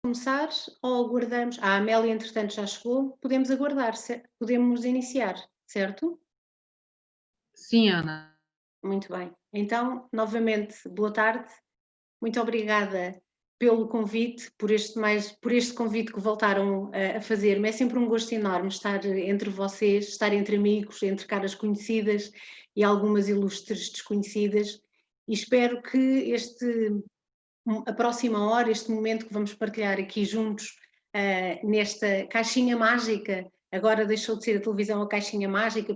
Começar ou aguardamos? A Amélia, entretanto, já chegou. Podemos aguardar, podemos iniciar, certo? Sim, Ana. Muito bem. Então, novamente, boa tarde. Muito obrigada pelo convite, por este convite que voltaram a fazer-me. É sempre um gosto enorme estar entre vocês, estar entre amigos, entre caras conhecidas e algumas ilustres desconhecidas. E espero que a próxima hora, este momento que vamos partilhar aqui juntos, nesta caixinha mágica, agora deixou de ser a televisão a caixinha mágica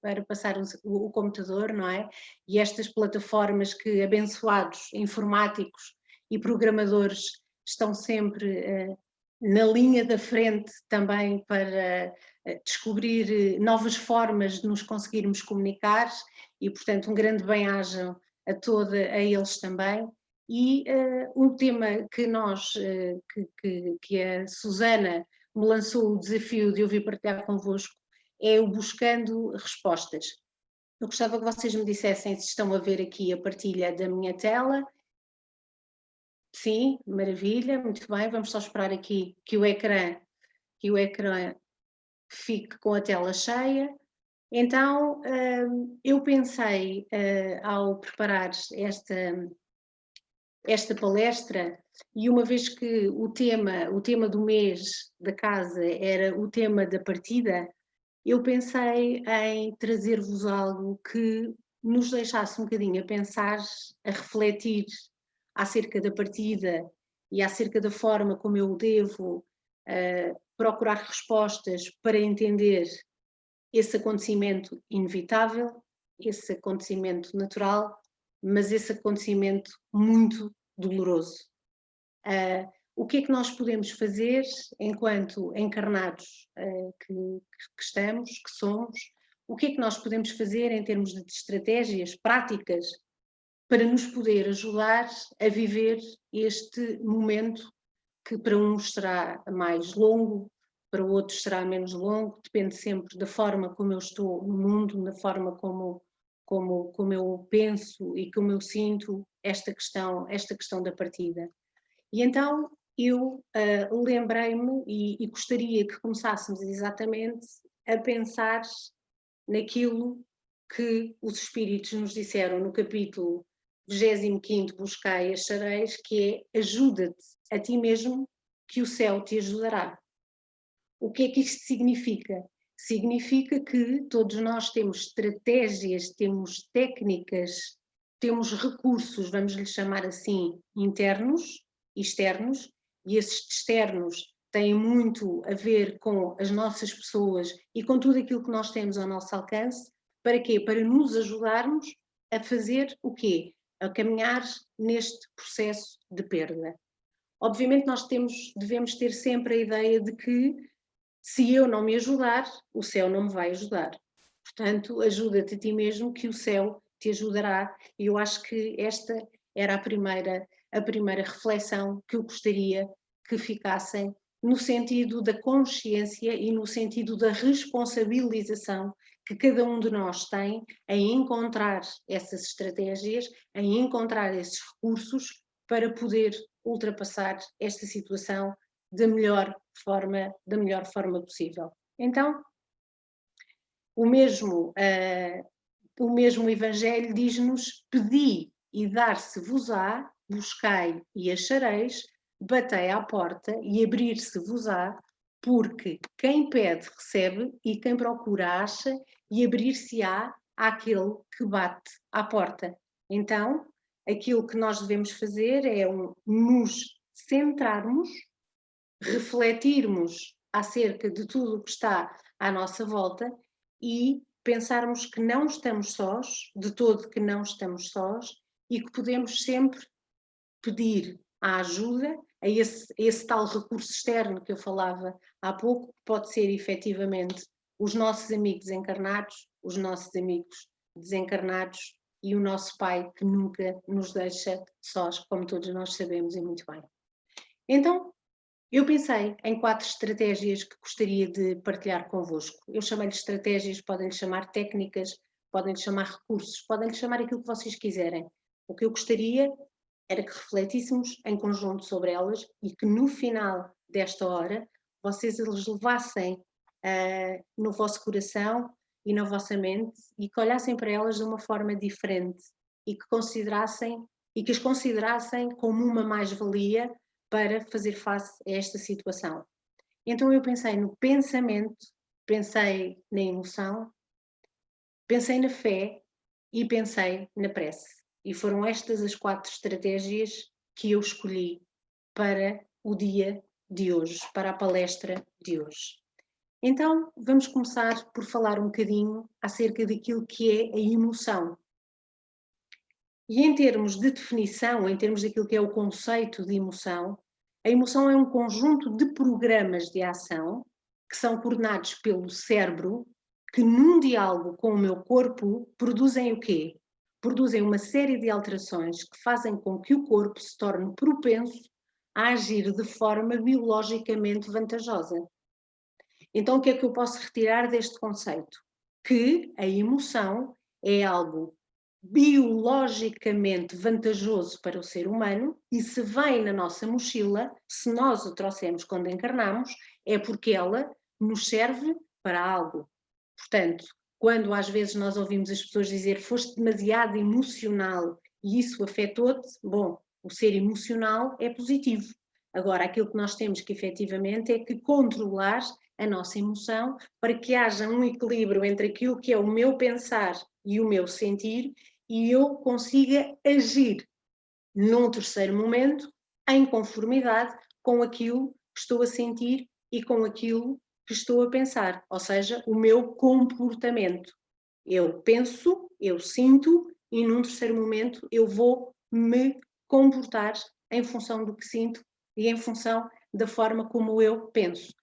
para passar o computador, não é? E estas plataformas que abençoados informáticos e programadores estão sempre na linha da frente também para descobrir novas formas de nos conseguirmos comunicar e, portanto, um grande bem-aja a eles também. E um tema que que a Susana me lançou o desafio de eu vir partilhar convosco é o Buscando Respostas. Eu gostava que vocês me dissessem se estão a ver aqui a partilha da minha tela. Sim, maravilha, muito bem. Vamos só esperar aqui que o ecrã fique com a tela cheia. Então, eu pensei, ao preparar esta palestra, e uma vez que o tema do mês da casa era o tema da partida, eu pensei em trazer-vos algo que nos deixasse um bocadinho a pensar, a refletir acerca da partida e acerca da forma como eu devo procurar respostas para entender esse acontecimento inevitável, esse acontecimento natural, mas esse acontecimento muito doloroso. O que é que nós podemos fazer enquanto encarnados que estamos, que somos? O que é que nós podemos fazer em termos de estratégias práticas para nos poder ajudar a viver este momento que para uns será mais longo, para outros será menos longo, depende sempre da forma como eu estou no mundo, da forma como eu penso e como eu sinto esta questão da partida. E então eu lembrei-me e gostaria que começássemos exatamente a pensar naquilo que os espíritos nos disseram no capítulo 25º Buscai e achareis, que é ajuda-te a ti mesmo que o céu te ajudará. O que é que isto significa? Significa que todos nós temos estratégias, temos técnicas, temos recursos, vamos lhe chamar assim, internos e externos, e esses externos têm muito a ver com as nossas pessoas e com tudo aquilo que nós temos ao nosso alcance. Para quê? Para nos ajudarmos a fazer o quê? A caminhar neste processo de perda. Obviamente devemos ter sempre a ideia de que se eu não me ajudar, o céu não me vai ajudar. Portanto, ajuda-te a ti mesmo que o céu te ajudará. E eu acho que esta era a primeira reflexão que eu gostaria que ficassem no sentido da consciência e no sentido da responsabilização que cada um de nós tem em encontrar essas estratégias, em encontrar esses recursos para poder ultrapassar esta situação da melhor forma possível. Então, o mesmo, o mesmo Evangelho diz-nos: pedi e dar-se-vos-á, buscai e achareis, batei à porta e abrir-se-vos-á, porque quem pede recebe e quem procura acha e abrir-se-á àquele que bate à porta. Então, aquilo que nós devemos fazer é nos centrarmos, refletirmos acerca de tudo o que está à nossa volta e pensarmos que não estamos sós, de todo que não estamos sós, e que podemos sempre pedir a ajuda, esse tal recurso externo que eu falava há pouco, que pode ser efetivamente os nossos amigos encarnados, os nossos amigos desencarnados e o nosso Pai que nunca nos deixa sós, como todos nós sabemos e muito bem. Então, eu pensei em 4 estratégias que gostaria de partilhar convosco. Eu chamei-lhe estratégias, podem-lhe chamar técnicas, podem-lhe chamar recursos, podem-lhe chamar aquilo que vocês quiserem. O que eu gostaria era que refletíssemos em conjunto sobre elas e que no final desta hora vocês as levassem no vosso coração e na vossa mente e que olhassem para elas de uma forma diferente e que as considerassem como uma mais-valia para fazer face a esta situação. Então eu pensei no pensamento, pensei na emoção, pensei na fé e pensei na prece. E foram estas as 4 estratégias que eu escolhi para o dia de hoje, para a palestra de hoje. Então, vamos começar por falar um bocadinho acerca daquilo que é a emoção. E em termos de definição, em termos daquilo que é o conceito de emoção, a emoção é um conjunto de programas de ação que são coordenados pelo cérebro, que num diálogo com o meu corpo produzem o quê? Produzem uma série de alterações que fazem com que o corpo se torne propenso a agir de forma biologicamente vantajosa. Então, o que é que eu posso retirar deste conceito? Que a emoção é algo biologicamente vantajoso para o ser humano e se vem na nossa mochila, se nós o trouxemos quando encarnamos, é porque ela nos serve para algo. Portanto, quando às vezes nós ouvimos as pessoas dizer foste demasiado emocional e isso afetou-te, bom, o ser emocional é positivo. Agora, aquilo que nós temos que efetivamente é que controlar a nossa emoção para que haja um equilíbrio entre aquilo que é o meu pensar e o meu sentir e eu consiga agir num terceiro momento em conformidade com aquilo que estou a sentir e com aquilo que estou a pensar, ou seja, o meu comportamento. Eu penso, eu sinto e num terceiro momento eu vou me comportar em função do que sinto e em função da forma como eu penso.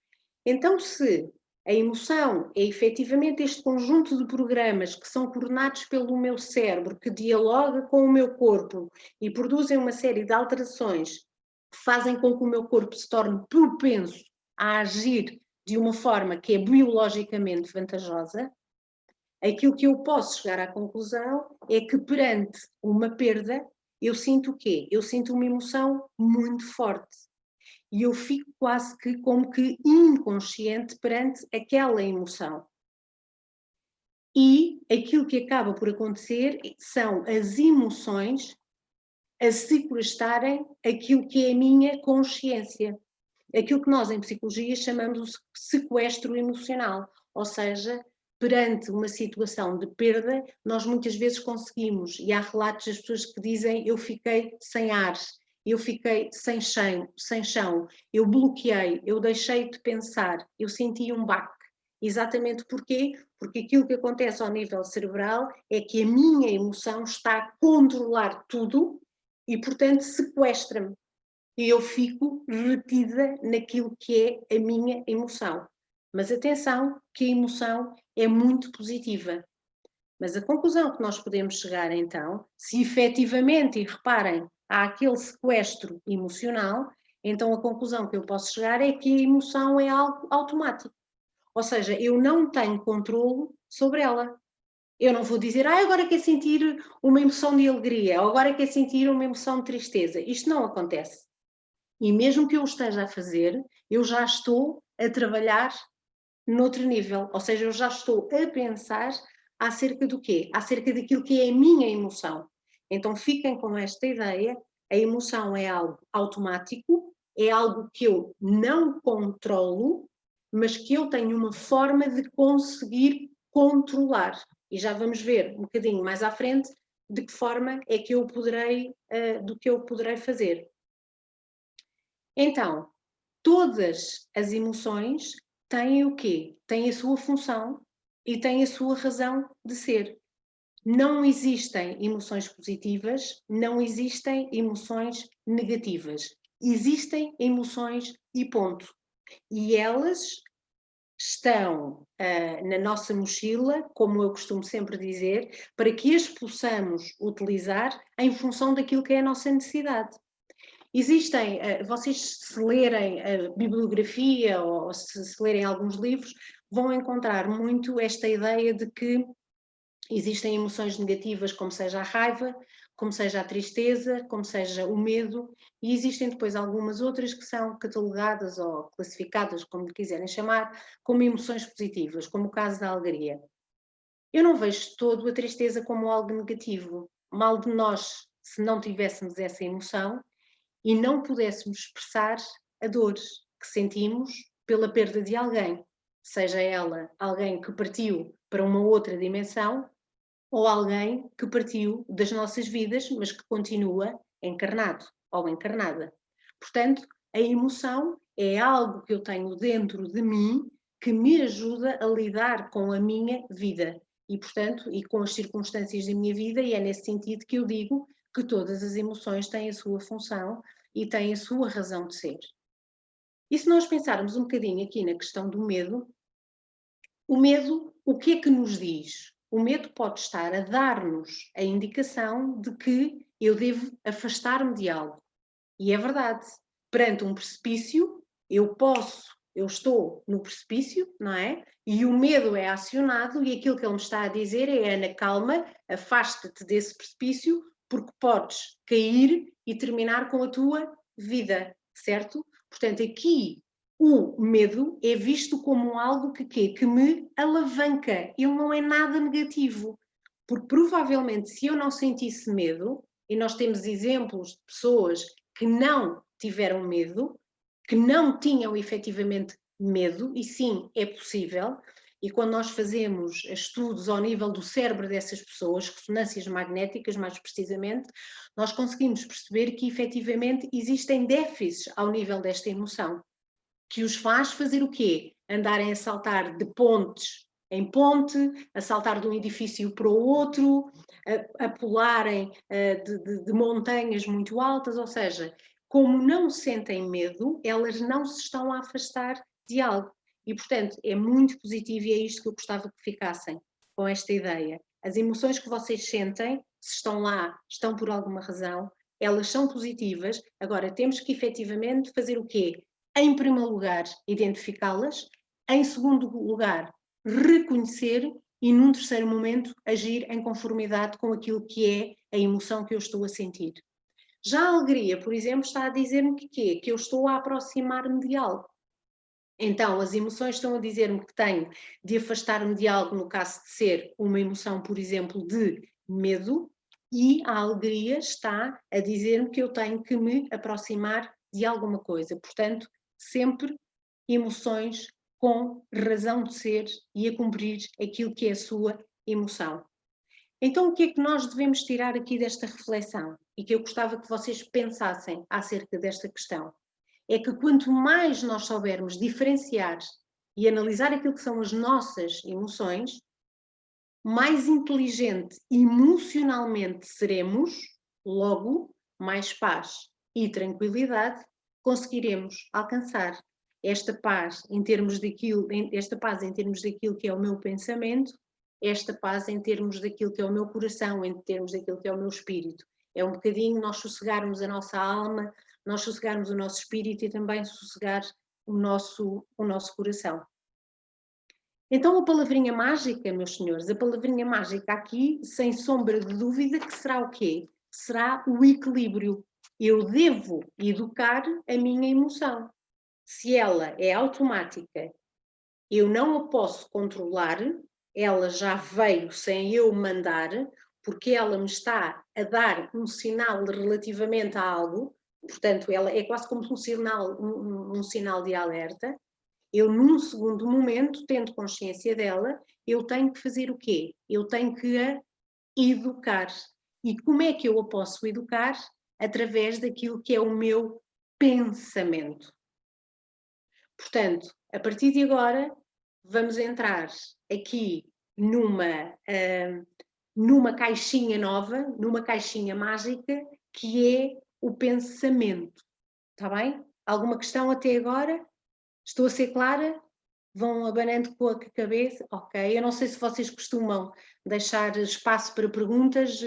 Então, se a emoção é efetivamente este conjunto de programas que são coordenados pelo meu cérebro, que dialoga com o meu corpo e produzem uma série de alterações que fazem com que o meu corpo se torne propenso a agir de uma forma que é biologicamente vantajosa, aquilo que eu posso chegar à conclusão é que perante uma perda, eu sinto o quê? Eu sinto uma emoção muito forte. E eu fico quase que como que inconsciente perante aquela emoção. E aquilo que acaba por acontecer são as emoções a sequestrarem aquilo que é a minha consciência. Aquilo que nós em psicologia chamamos de sequestro emocional, ou seja, perante uma situação de perda, nós muitas vezes conseguimos, e há relatos das pessoas que dizem eu fiquei sem ar, eu fiquei sem chão, eu bloqueei, eu deixei de pensar, eu senti um baque. Exatamente porquê? Porque aquilo que acontece ao nível cerebral é que a minha emoção está a controlar tudo e, portanto, sequestra-me. E eu fico retida naquilo que é a minha emoção. Mas atenção, que a emoção é muito positiva. Mas a conclusão que nós podemos chegar então, se efetivamente, e reparem, há aquele sequestro emocional, então a conclusão que eu posso chegar é que a emoção é algo automático. Ou seja, eu não tenho controle sobre ela. Eu não vou dizer, agora quero sentir uma emoção de alegria, ou agora quero sentir uma emoção de tristeza. Isto não acontece. E mesmo que eu o esteja a fazer, eu já estou a trabalhar noutro nível, ou seja, eu já estou a pensar acerca do quê? Acerca daquilo que é a minha emoção. Então fiquem com esta ideia, a emoção é algo automático, é algo que eu não controlo, mas que eu tenho uma forma de conseguir controlar. E já vamos ver um bocadinho mais à frente de que forma é que eu poderei, do que eu poderei fazer. Então, todas as emoções têm o quê? Têm a sua função e têm a sua razão de ser. Não existem emoções positivas, não existem emoções negativas. Existem emoções e ponto. E elas estão na nossa mochila, como eu costumo sempre dizer, para que as possamos utilizar em função daquilo que é a nossa necessidade. Existem, vocês se lerem a bibliografia ou se lerem alguns livros, vão encontrar muito esta ideia de que existem emoções negativas, como seja a raiva, como seja a tristeza, como seja o medo, e existem depois algumas outras que são catalogadas ou classificadas, como lhe quiserem chamar, como emoções positivas, como o caso da alegria. Eu não vejo todo a tristeza como algo negativo. Mal de nós, se não tivéssemos essa emoção e não pudéssemos expressar a dor que sentimos pela perda de alguém, seja ela alguém que partiu para uma outra dimensão ou alguém que partiu das nossas vidas, mas que continua encarnado ou encarnada. Portanto, a emoção é algo que eu tenho dentro de mim que me ajuda a lidar com a minha vida e, portanto, e com as circunstâncias da minha vida, e é nesse sentido que eu digo que todas as emoções têm a sua função e têm a sua razão de ser. E se nós pensarmos um bocadinho aqui na questão do medo, o medo, o que é que nos diz? O medo pode estar a dar-nos a indicação de que eu devo afastar-me de algo. E é verdade. Perante um precipício, eu estou no precipício, não é? E o medo é acionado e aquilo que ele me está a dizer é: Ana, calma, afasta-te desse precipício porque podes cair e terminar com a tua vida, certo? Portanto, aqui o medo é visto como algo que me alavanca. Ele não é nada negativo. Porque provavelmente se eu não sentisse medo, e nós temos exemplos de pessoas que não tiveram medo, que não tinham efetivamente medo, e sim, é possível, e quando nós fazemos estudos ao nível do cérebro dessas pessoas, ressonâncias magnéticas mais precisamente, nós conseguimos perceber que efetivamente existem déficits ao nível desta emoção, que os faz fazer o quê? Andarem a saltar de pontes em ponte, a saltar de um edifício para o outro, a pularem de montanhas muito altas, ou seja, como não sentem medo, elas não se estão a afastar de algo. E, portanto, é muito positivo e é isto que eu gostava que ficassem com esta ideia. As emoções que vocês sentem, se estão lá, estão por alguma razão, elas são positivas, agora temos que efetivamente fazer o quê? Em primeiro lugar, identificá-las, em segundo lugar, reconhecer e, num terceiro momento, agir em conformidade com aquilo que é a emoção que eu estou a sentir. Já a alegria, por exemplo, está a dizer-me que quê? Que eu estou a aproximar-me de algo. Então, as emoções estão a dizer-me que tenho de afastar-me de algo, no caso de ser uma emoção, por exemplo, de medo, e a alegria está a dizer-me que eu tenho que me aproximar de alguma coisa. Portanto, sempre emoções com razão de ser e a cumprir aquilo que é a sua emoção. Então, o que é que nós devemos tirar aqui desta reflexão? E que eu gostava que vocês pensassem acerca desta questão. É que quanto mais nós soubermos diferenciar e analisar aquilo que são as nossas emoções, mais inteligente emocionalmente seremos, logo mais paz e tranquilidade conseguiremos alcançar. Esta paz em termos daquilo que é o meu pensamento, esta paz em termos daquilo que é o meu coração, em termos daquilo que é o meu espírito. É um bocadinho nós sossegarmos a nossa alma, nós sossegarmos o nosso espírito e também sossegar o nosso coração. Então a palavrinha mágica, meus senhores, a palavrinha mágica aqui, sem sombra de dúvida, que será o quê? Será o equilíbrio. Eu devo educar a minha emoção. Se ela é automática, eu não a posso controlar, ela já veio sem eu mandar, porque ela me está a dar um sinal relativamente a algo, portanto, ela é quase como um sinal de alerta. Eu, num segundo momento, tendo consciência dela, eu tenho que fazer o quê? Eu tenho que a educar. E como é que eu a posso educar? Através daquilo que é o meu pensamento. Portanto, a partir de agora, vamos entrar aqui numa caixinha nova, numa caixinha mágica, que é o pensamento. Está bem? Alguma questão até agora? Estou a ser clara? Vão abanando com a cabeça? Ok. Eu não sei se vocês costumam deixar espaço para perguntas,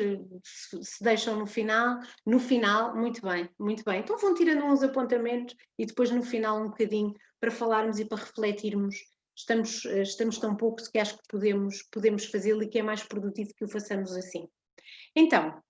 se deixam no final. No final, muito bem, muito bem. Então vão tirando uns apontamentos e depois no final um bocadinho para falarmos e para refletirmos. Estamos tão poucos que acho que podemos fazê-lo e que é mais produtivo que o façamos assim. Então,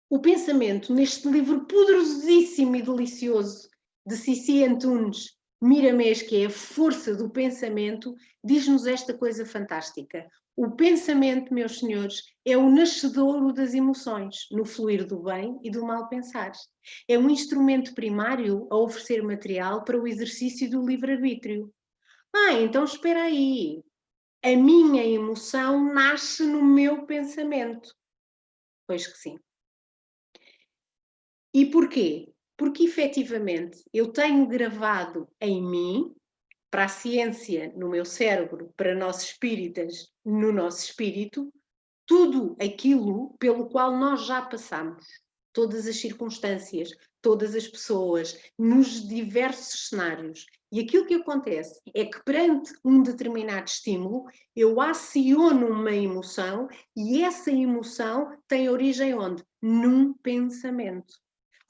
O pensamento, neste livro poderosíssimo e delicioso de Cici Antunes, Miramês, que é a força do pensamento, diz-nos esta coisa fantástica. O pensamento, meus senhores, é o nascedouro das emoções, no fluir do bem e do mal pensar. É um instrumento primário a oferecer material para o exercício do livre-arbítrio. Então espera aí. A minha emoção nasce no meu pensamento. Pois que sim. E porquê? Porque efetivamente eu tenho gravado em mim, para a ciência no meu cérebro, para nós espíritas no nosso espírito, tudo aquilo pelo qual nós já passamos, todas as circunstâncias, todas as pessoas, nos diversos cenários. E aquilo que acontece é que perante um determinado estímulo, eu aciono uma emoção e essa emoção tem origem onde? Num pensamento.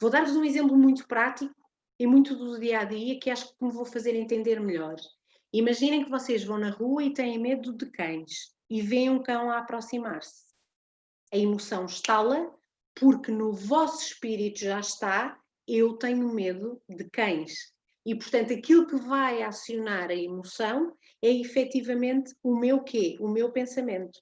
Vou dar-vos um exemplo muito prático e muito do dia a dia que acho que me vou fazer entender melhor. Imaginem que vocês vão na rua e têm medo de cães e veem um cão a aproximar-se. A emoção estala porque no vosso espírito já está eu tenho medo de cães. E, portanto, aquilo que vai acionar a emoção é efetivamente o meu quê? O meu pensamento.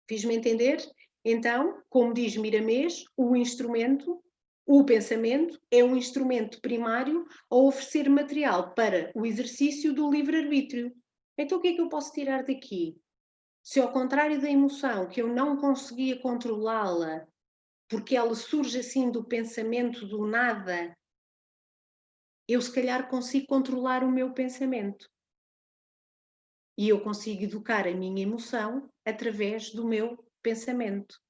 Fiz-me entender? Então, como diz Miramês, o instrumento, o pensamento, é um instrumento primário a oferecer material para o exercício do livre-arbítrio. Então, o que é que eu posso tirar daqui? Se ao contrário da emoção, que eu não conseguia controlá-la, porque ela surge assim do pensamento do nada, eu se calhar consigo controlar o meu pensamento. E eu consigo educar a minha emoção através do meu pensamento.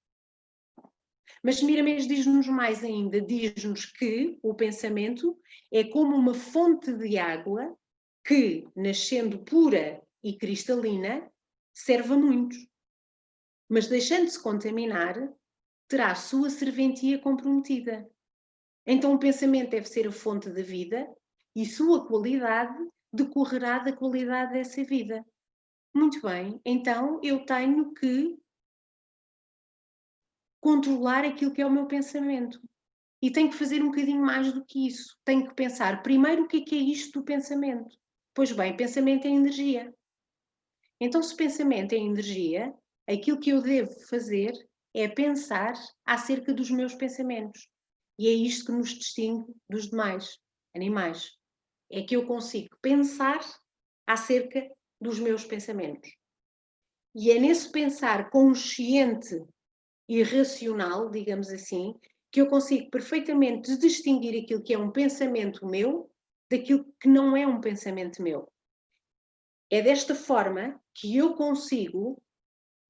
Mas Miramês diz-nos mais ainda, diz-nos que o pensamento é como uma fonte de água que, nascendo pura e cristalina, serve a muitos. Mas deixando-se contaminar, terá a sua serventia comprometida. Então o pensamento deve ser a fonte da vida e sua qualidade decorrerá da qualidade dessa vida. Muito bem, então eu tenho que controlar aquilo que é o meu pensamento. E tenho que fazer um bocadinho mais do que isso. Tenho que pensar primeiro o que é isto do pensamento. Pois bem, pensamento é energia. Então, se pensamento é energia, aquilo que eu devo fazer é pensar acerca dos meus pensamentos. E é isto que nos distingue dos demais animais. É que eu consigo pensar acerca dos meus pensamentos. E é nesse pensar consciente e racional, digamos assim, que eu consigo perfeitamente distinguir aquilo que é um pensamento meu daquilo que não é um pensamento meu. É desta forma que eu consigo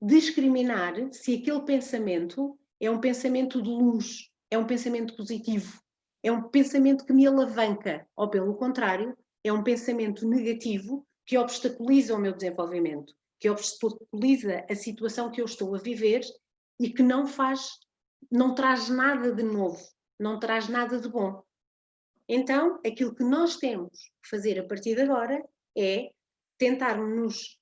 discriminar se aquele pensamento é um pensamento de luz, é um pensamento positivo, é um pensamento que me alavanca, ou pelo contrário, é um pensamento negativo que obstaculiza o meu desenvolvimento, que obstaculiza a situação que eu estou a viver e que não traz nada de novo, não traz nada de bom. Então, aquilo que nós temos que fazer a partir de agora é tentarmos nos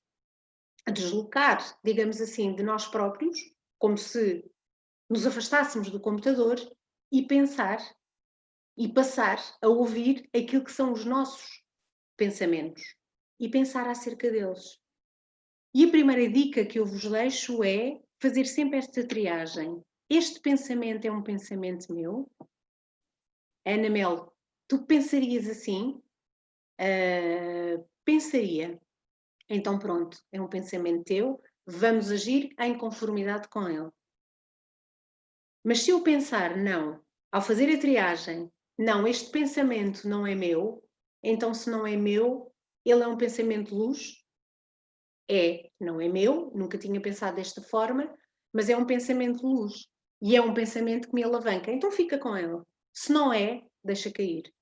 deslocar, digamos assim, de nós próprios, como se nos afastássemos do computador e pensar e passar a ouvir aquilo que são os nossos pensamentos e pensar acerca deles. E a primeira dica que eu vos deixo é fazer sempre esta triagem. Este pensamento é um pensamento meu? Ana Mel, tu pensarias assim? Pensaria. Então pronto, é um pensamento teu, vamos agir em conformidade com ele. Mas se eu pensar, não, ao fazer a triagem, não, este pensamento não é meu, então se não é meu, ele é um pensamento de luz? Não é meu, nunca tinha pensado desta forma, mas é um pensamento de luz. E é um pensamento que me alavanca, então fica com ele. Se não é, deixa cair.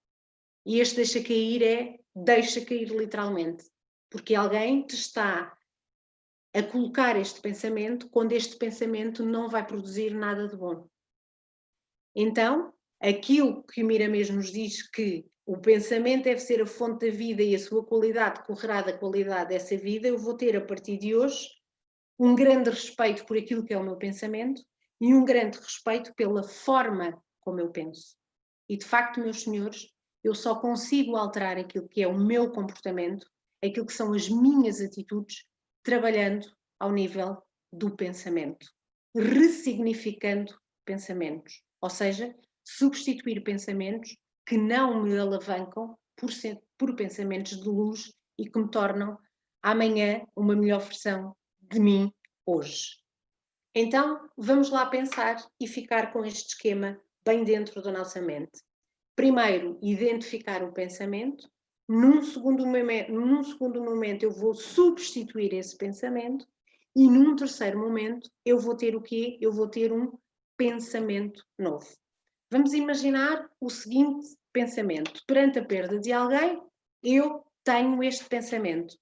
E este deixa cair deixa cair literalmente. Porque alguém te está a colocar este pensamento quando este pensamento não vai produzir nada de bom. Então, aquilo que Miramês nos diz que o pensamento deve ser a fonte da vida e a sua qualidade correrá da qualidade dessa vida, eu vou ter a partir de hoje um grande respeito por aquilo que é o meu pensamento e um grande respeito pela forma como eu penso. E de facto, meus senhores, eu só consigo alterar aquilo que é o meu comportamento, aquilo que são as minhas atitudes, trabalhando ao nível do pensamento, ressignificando pensamentos, ou seja, substituir pensamentos que não me alavancam por pensamentos de luz e que me tornam amanhã uma melhor versão de mim hoje. Então, vamos lá pensar e ficar com este esquema bem dentro da nossa mente. Primeiro, identificar o pensamento. Num segundo momento, eu vou substituir esse pensamento. E num terceiro momento, eu vou ter o quê? Eu vou ter um pensamento novo. Vamos imaginar o seguinte pensamento. Perante a perda de alguém, eu tenho este pensamento.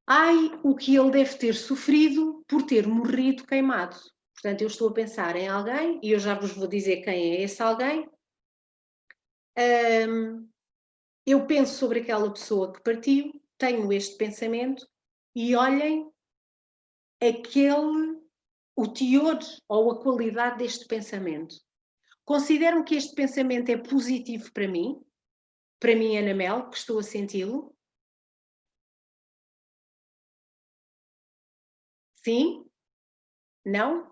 Ai, o que ele deve ter sofrido por ter morrido queimado. Portanto, eu estou a pensar em alguém, e eu já vos vou dizer quem é esse alguém. Eu penso sobre aquela pessoa que partiu, tenho este pensamento, e olhem o teor ou a qualidade deste pensamento. Consideram que este pensamento é positivo para mim, Ana Mel, que estou a senti-lo? Sim? Não?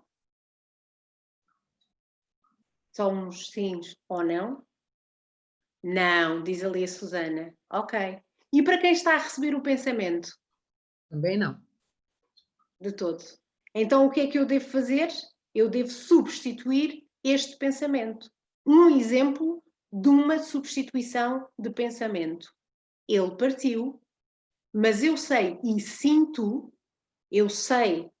Só uns sims ou não? Não, diz ali a Susana. Ok. E para quem está a receber o pensamento? Também não. De todo. Então o que é que eu devo fazer? Eu devo substituir este pensamento. Um exemplo de uma substituição de pensamento. Ele partiu, mas eu sei e sinto, eu sei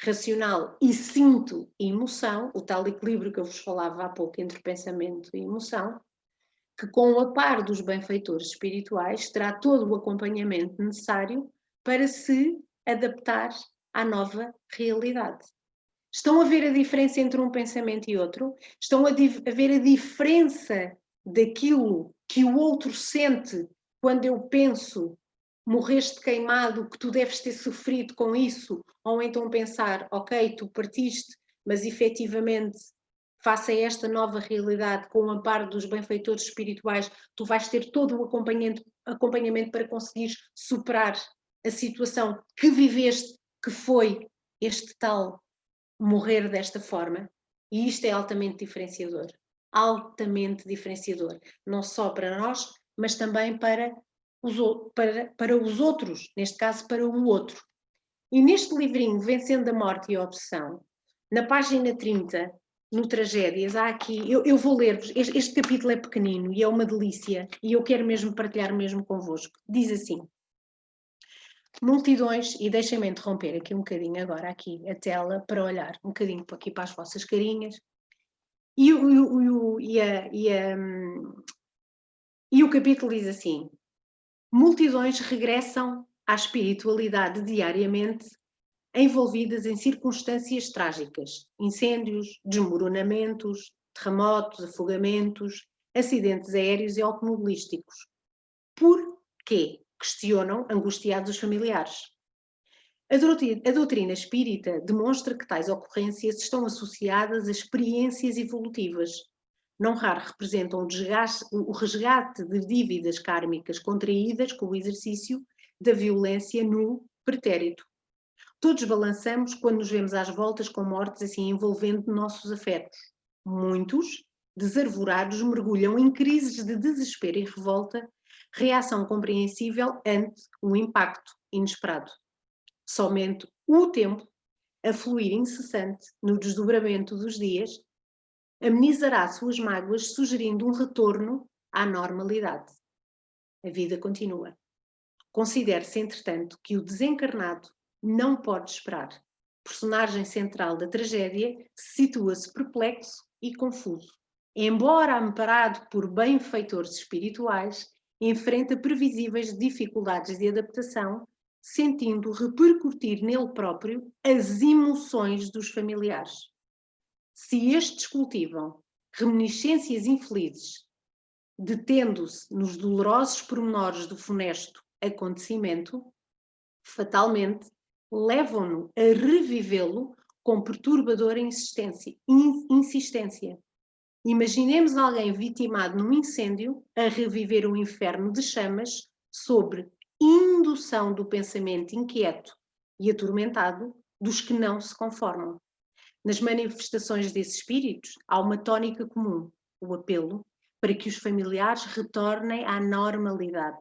racional e sinto emoção, o tal equilíbrio que eu vos falava há pouco entre pensamento e emoção, que com a par dos benfeitores espirituais terá todo o acompanhamento necessário para se adaptar à nova realidade. Estão a ver a diferença entre um pensamento e outro? Estão a ver a diferença daquilo que o outro sente quando eu penso morreste queimado, que tu deves ter sofrido com isso, ou então pensar, ok, tu partiste, mas efetivamente face a esta nova realidade, com o amparo dos benfeitores espirituais, tu vais ter todo o acompanhamento para conseguires superar a situação que viveste, que foi este tal morrer desta forma. E isto é altamente diferenciador. Altamente diferenciador. Não só para nós, mas também para os outros, neste caso para o outro. E neste livrinho, Vencendo a Morte e a Obsessão, na página 30, no Tragédias, há aqui, eu vou ler-vos, este capítulo é pequenino e é uma delícia, e eu quero mesmo partilhar mesmo convosco. Diz assim: multidões, e deixem-me interromper aqui um bocadinho agora aqui a tela para olhar um bocadinho aqui para as vossas carinhas, e o capítulo diz assim: multidões regressam à espiritualidade diariamente envolvidas em circunstâncias trágicas, incêndios, desmoronamentos, terremotos, afogamentos, acidentes aéreos e automobilísticos. Por quê? Questionam angustiados os familiares. A doutrina espírita demonstra que tais ocorrências estão associadas a experiências evolutivas. Não raro representam o resgate de dívidas kármicas contraídas com o exercício da violência no pretérito. Todos balançamos quando nos vemos às voltas com mortes assim envolvendo nossos afetos. Muitos, desarvorados, mergulham em crises de desespero e revolta, reação compreensível ante um impacto inesperado. Somente o tempo, a fluir incessante no desdobramento dos dias, amenizará suas mágoas, sugerindo um retorno à normalidade. A vida continua. Considere-se, entretanto, que o desencarnado não pode esperar. O personagem central da tragédia situa-se perplexo e confuso. Embora amparado por benfeitores espirituais, enfrenta previsíveis dificuldades de adaptação, sentindo repercutir nele próprio as emoções dos familiares. Se estes cultivam reminiscências infelizes, detendo-se nos dolorosos pormenores do funesto acontecimento, fatalmente levam-no a revivê-lo com perturbadora insistência. Imaginemos alguém vitimado num incêndio a reviver um inferno de chamas sobre indução do pensamento inquieto e atormentado dos que não se conformam. Nas manifestações desses espíritos há uma tónica comum, o apelo para que os familiares retornem à normalidade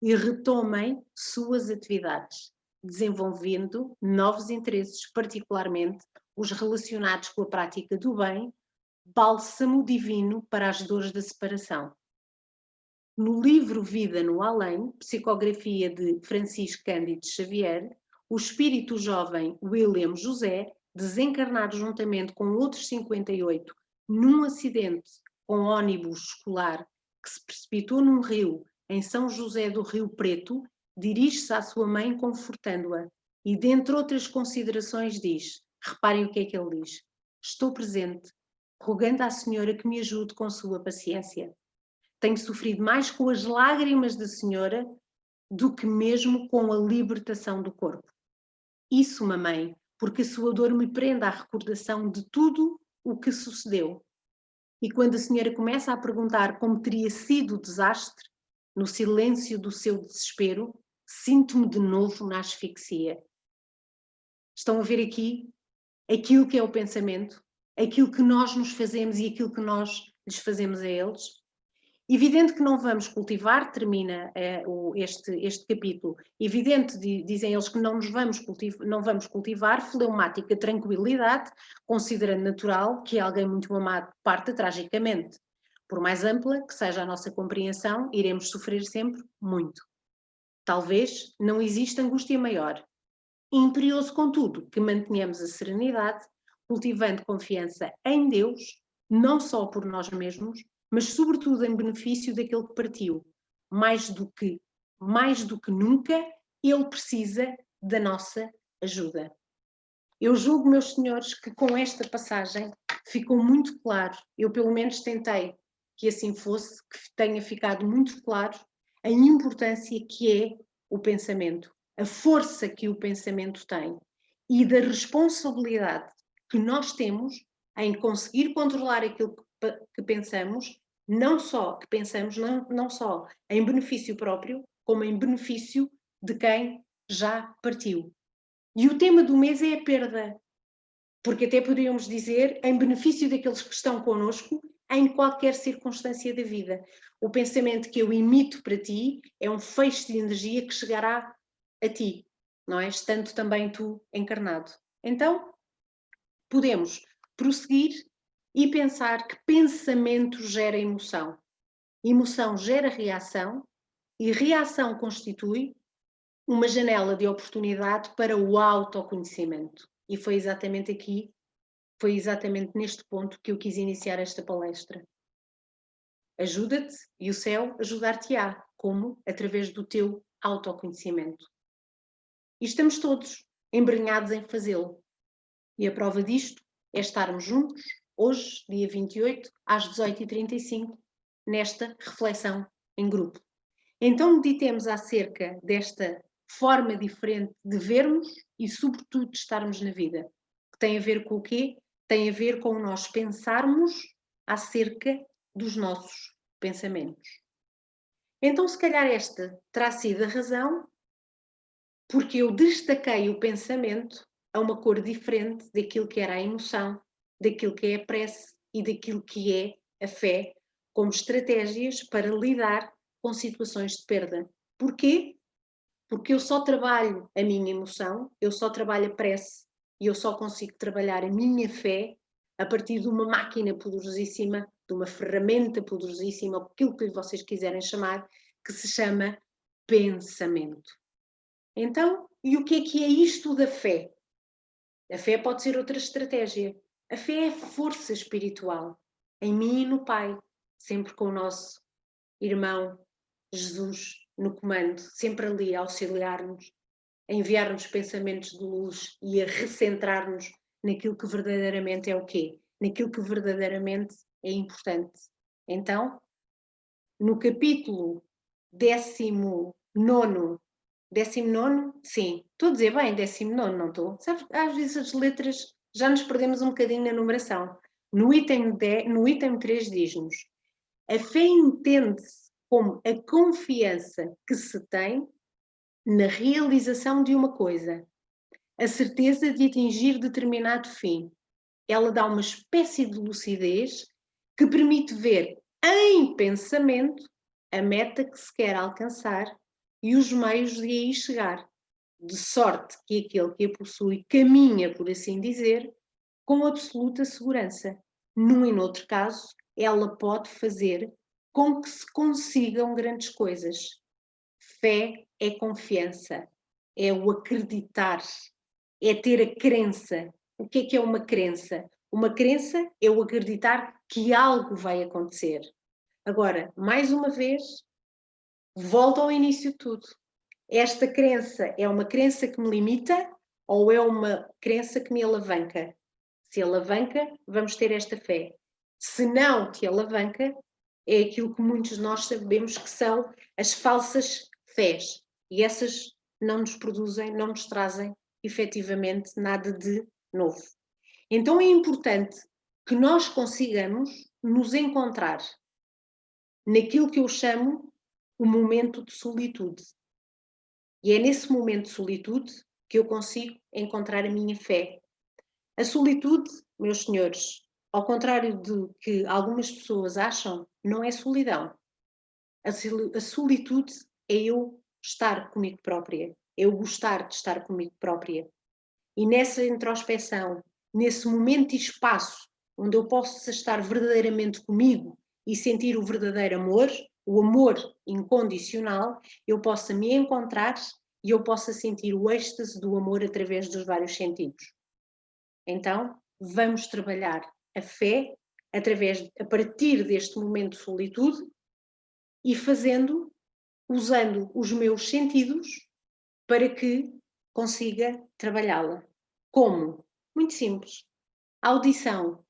e retomem suas atividades, desenvolvendo novos interesses, particularmente os relacionados com a prática do bem, bálsamo divino para as dores da separação. No livro Vida no Além, psicografia de Francisco Cândido Xavier, o espírito jovem William José, desencarnado juntamente com outros 58 num acidente com ônibus escolar que se precipitou num rio em São José do Rio Preto, dirige-se à sua mãe confortando-a e, dentre outras considerações, diz, reparem o que é que ele diz: estou presente, rogando à senhora que me ajude com sua paciência. Tenho sofrido mais com as lágrimas da senhora do que mesmo com a libertação do corpo. Isso, mamãe, porque a sua dor me prende à recordação de tudo o que sucedeu. E quando a senhora começa a perguntar como teria sido o desastre, no silêncio do seu desespero, sinto-me de novo na asfixia. Estão a ver aqui aquilo que é o pensamento, aquilo que nós nos fazemos e aquilo que nós lhes fazemos a eles? Evidente que não vamos cultivar, termina este capítulo, evidente, dizem eles, que não vamos cultivar fleumática tranquilidade, considerando natural que alguém muito amado parta tragicamente. Por mais ampla que seja a nossa compreensão, iremos sofrer sempre muito. Talvez não exista angústia maior. Imperioso, contudo, que mantenhamos a serenidade, cultivando confiança em Deus, não só por nós mesmos, mas sobretudo em benefício daquele que partiu. Mais do que nunca, ele precisa da nossa ajuda. Eu julgo, meus senhores, que com esta passagem ficou muito claro, eu pelo menos tentei que assim fosse, que tenha ficado muito claro a importância que é o pensamento, a força que o pensamento tem e da responsabilidade que nós temos em conseguir controlar aquilo que pensamos, não só em benefício próprio, como em benefício de quem já partiu. E o tema do mês é a perda, porque até poderíamos dizer em benefício daqueles que estão connosco em qualquer circunstância da vida. O pensamento que eu emito para ti é um feixe de energia que chegará a ti, não é? Estando também tu encarnado. Então, podemos prosseguir e pensar que pensamento gera emoção. Emoção gera reação e reação constitui uma janela de oportunidade para o autoconhecimento. E foi exatamente neste ponto que eu quis iniciar esta palestra. Ajuda-te e o céu ajudar-te-á. Como? Através do teu autoconhecimento. E estamos todos embrenhados em fazê-lo. E a prova disto é estarmos juntos, hoje, dia 28, às 18h35, nesta reflexão em grupo. Então meditemos acerca desta forma diferente de vermos e, sobretudo, de estarmos na vida. Que tem a ver com o quê? Tem a ver com nós pensarmos acerca dos nossos pensamentos. Então, se calhar esta terá sido a razão porque eu destaquei o pensamento a uma cor diferente daquilo que era a emoção, daquilo que é a prece e daquilo que é a fé, como estratégias para lidar com situações de perda. Porquê? Porque eu só trabalho a minha emoção, eu só trabalho a prece e eu só consigo trabalhar a minha fé a partir de uma máquina poderosíssima, de uma ferramenta poderosíssima, aquilo que vocês quiserem chamar, que se chama pensamento. Então, e o que é isto da fé? A fé pode ser outra estratégia. A fé é força espiritual, em mim e no Pai, sempre com o nosso irmão Jesus no comando, sempre ali a auxiliar-nos, a enviar-nos pensamentos de luz e a recentrar-nos naquilo que verdadeiramente é o quê? Naquilo que verdadeiramente é importante. Então, no capítulo 19, sim, estou a dizer bem 19, não estou? Sabes, às vezes as letras já nos perdemos um bocadinho na numeração. No item 3 diz-nos: a fé entende-se como a confiança que se tem na realização de uma coisa, a certeza de atingir determinado fim. Ela dá uma espécie de lucidez que permite ver em pensamento a meta que se quer alcançar e os meios de aí chegar, de sorte que aquele que a possui caminha, por assim dizer, com absoluta segurança. Num e noutro caso, ela pode fazer com que se consigam grandes coisas. Fé é confiança, é o acreditar, é ter a crença. O que é uma crença? Uma crença é o acreditar que algo vai acontecer. Agora, mais uma vez, volto ao início de tudo. Esta crença é uma crença que me limita ou é uma crença que me alavanca? Se alavanca, vamos ter esta fé. Se não te alavanca, é aquilo que muitos de nós sabemos que são as falsas fés. E essas não nos produzem, não nos trazem efetivamente nada de novo. Então é importante que nós consigamos nos encontrar naquilo que eu chamo o momento de solitude. E é nesse momento de solitude que eu consigo encontrar a minha fé. A solitude, meus senhores, ao contrário do que algumas pessoas acham, não é solidão. A solitude é eu estar comigo própria, é eu gostar de estar comigo própria. E nessa introspeção, nesse momento e espaço onde eu posso estar verdadeiramente comigo e sentir o verdadeiro amor, o amor incondicional, eu possa me encontrar e eu possa sentir o êxtase do amor através dos vários sentidos. Então, vamos trabalhar a fé a partir deste momento de solitude e usando os meus sentidos para que consiga trabalhá-la. Como? Muito simples. A audição. O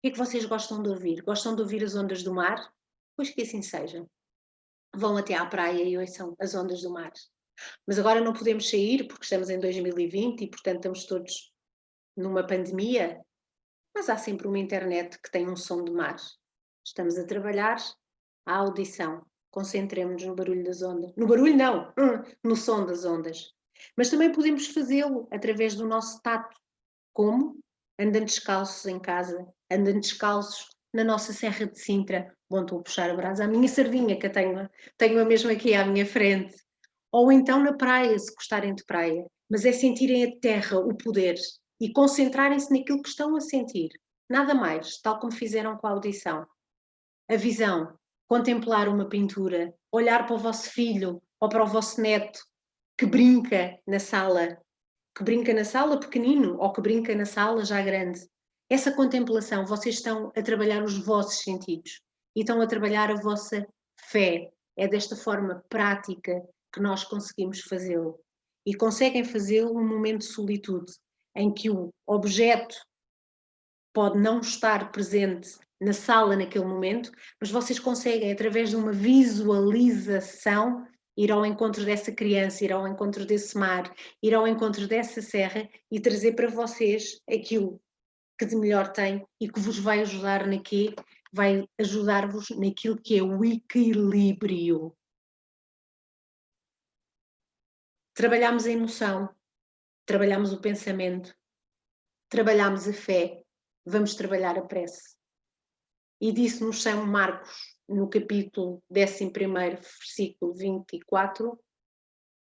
que é que vocês gostam de ouvir? Gostam de ouvir as ondas do mar? Pois que assim seja. Vão até à praia e ouçam as ondas do mar. Mas agora não podemos sair porque estamos em 2020 e, portanto, estamos todos numa pandemia. Mas há sempre uma internet que tem um som de mar. Estamos a trabalhar a audição. Concentremos-nos no barulho das ondas. No barulho não, no som das ondas. Mas também podemos fazê-lo através do nosso tato. Como? Andando descalços em casa, andando descalços na nossa Serra de Sintra. Bom, estou a puxar a brasa à minha sardinha, que eu tenho a mesma aqui à minha frente. Ou então na praia, se gostarem de praia. Mas é sentirem a terra, o poder, e concentrarem-se naquilo que estão a sentir. Nada mais, tal como fizeram com a audição. A visão, contemplar uma pintura, olhar para o vosso filho ou para o vosso neto que brinca na sala pequenino ou que brinca na sala já grande. Essa contemplação, vocês estão a trabalhar os vossos sentidos e estão a trabalhar a vossa fé. É desta forma prática que nós conseguimos fazê-lo. E conseguem fazê-lo num momento de solitude, em que o objeto pode não estar presente na sala naquele momento, mas vocês conseguem, através de uma visualização, ir ao encontro dessa criança, ir ao encontro desse mar, ir ao encontro dessa serra e trazer para vocês aquilo que de melhor tem e que vos vai ajudar naquilo, vai ajudar-vos naquilo que é o equilíbrio. Trabalhamos a emoção, trabalhamos o pensamento, trabalhamos a fé, vamos trabalhar a prece. E disse-nos São Marcos, no capítulo 11º, versículo 24,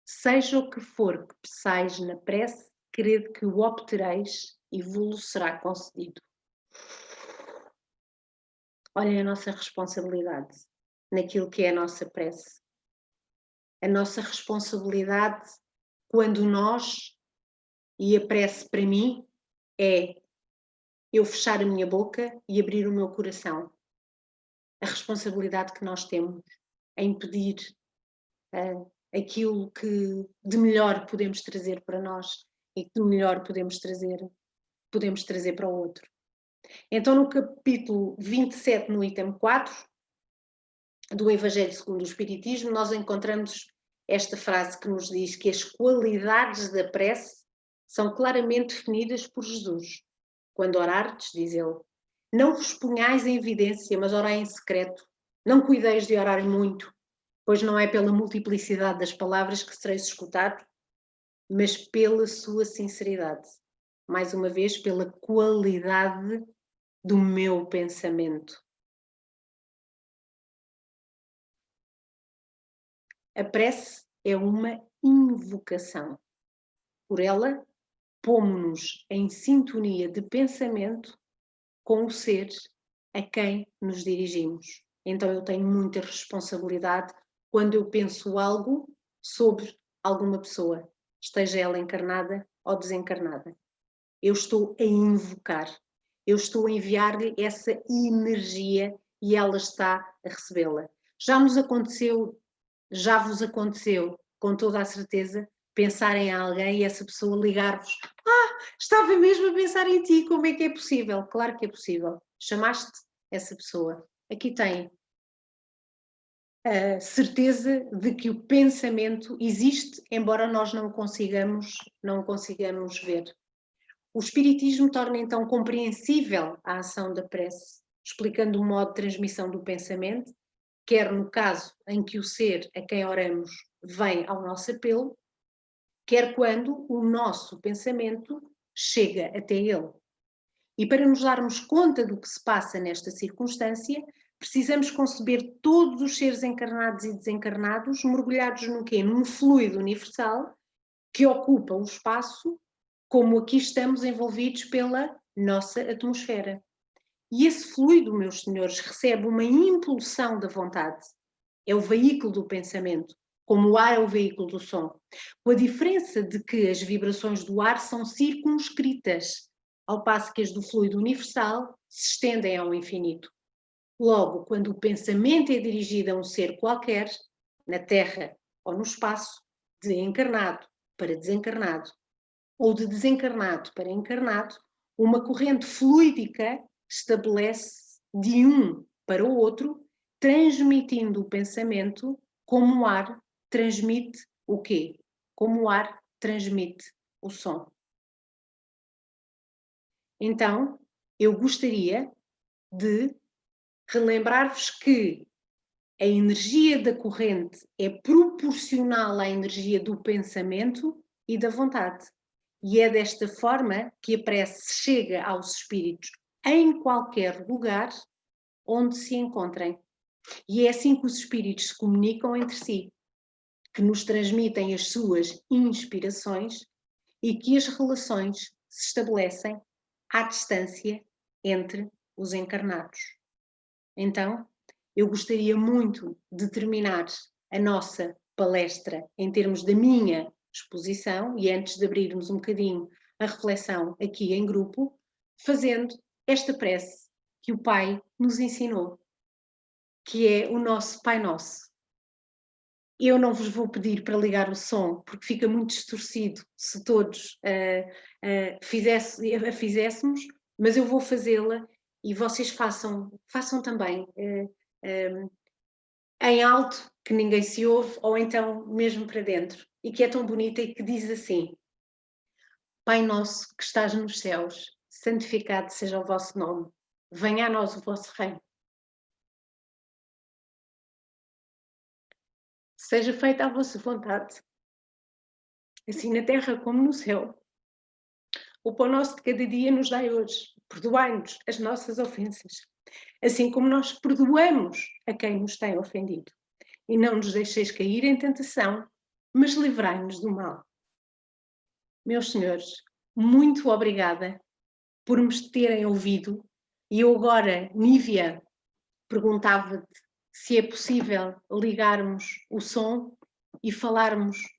seja o que for que peçais na prece, crede que o obtereis e vos será concedido. Olhem a nossa responsabilidade naquilo que é a nossa prece. A nossa responsabilidade quando nós, e a prece para mim, é eu fechar a minha boca e abrir o meu coração. A responsabilidade que nós temos em pedir aquilo que de melhor podemos trazer para nós e que de melhor podemos trazer para o outro. Então, no capítulo 27, no item 4, do Evangelho segundo o Espiritismo, nós encontramos esta frase que nos diz que as qualidades da prece são claramente definidas por Jesus. Quando orardes, diz ele, não vos ponhais em evidência, mas orai em secreto. Não cuideis de orar muito, pois não é pela multiplicidade das palavras que sereis escutados, mas pela sua sinceridade. Mais uma vez, pela qualidade do meu pensamento. A prece é uma invocação. Por ela, pomos-nos em sintonia de pensamento com o ser a quem nos dirigimos. Então eu tenho muita responsabilidade quando eu penso algo sobre alguma pessoa, esteja ela encarnada ou desencarnada. Eu estou a invocar, eu estou a enviar-lhe essa energia e ela está a recebê-la. Já vos aconteceu, com toda a certeza, pensar em alguém e essa pessoa ligar-vos. Estava mesmo a pensar em ti, como é que é possível? Claro que é possível. Chamaste essa pessoa. Aqui tem a certeza de que o pensamento existe, embora nós não consigamos ver. O Espiritismo torna então compreensível a ação da prece, explicando o modo de transmissão do pensamento, quer no caso em que o ser a quem oramos vem ao nosso apelo, quer quando o nosso pensamento chega até ele. E para nos darmos conta do que se passa nesta circunstância, precisamos conceber todos os seres encarnados e desencarnados mergulhados no quê? Num fluido universal que ocupa o espaço, como aqui estamos envolvidos pela nossa atmosfera. E esse fluido, meus senhores, recebe uma impulsão da vontade. É o veículo do pensamento, como o ar é o veículo do som. Com a diferença de que as vibrações do ar são circunscritas, ao passo que as do fluido universal se estendem ao infinito. Logo, quando o pensamento é dirigido a um ser qualquer, na Terra ou no espaço, de encarnado para desencarnado, ou de desencarnado para encarnado, uma corrente fluídica estabelece de um para o outro, transmitindo o pensamento como o ar transmite o quê? Como o ar transmite o som. Então, eu gostaria de relembrar-vos que a energia da corrente é proporcional à energia do pensamento e da vontade. E é desta forma que a prece chega aos espíritos em qualquer lugar onde se encontrem. E é assim que os espíritos se comunicam entre si, que nos transmitem as suas inspirações e que as relações se estabelecem à distância entre os encarnados. Então, eu gostaria muito de terminar a nossa palestra em termos da minha exposição e antes de abrirmos um bocadinho a reflexão aqui em grupo, fazendo esta prece que o Pai nos ensinou, que é o nosso Pai Nosso. Eu não vos vou pedir para ligar o som, porque fica muito distorcido se todos a fizéssemos, mas eu vou fazê-la e vocês façam também em alto, que ninguém se ouve, ou então mesmo para dentro, e que é tão bonita e que diz assim: Pai nosso que estás nos céus, santificado seja o vosso nome, venha a nós o vosso reino. Seja feita a vossa vontade, assim na terra como no céu. O pão nosso de cada dia nos dai hoje. Perdoai-nos as nossas ofensas, assim como nós perdoamos a quem nos tem ofendido. E não nos deixeis cair em tentação, mas livrai-nos do mal. Meus senhores, muito obrigada por me terem ouvido. E eu agora, Nívia, perguntava-te se é possível ligarmos o som e falarmos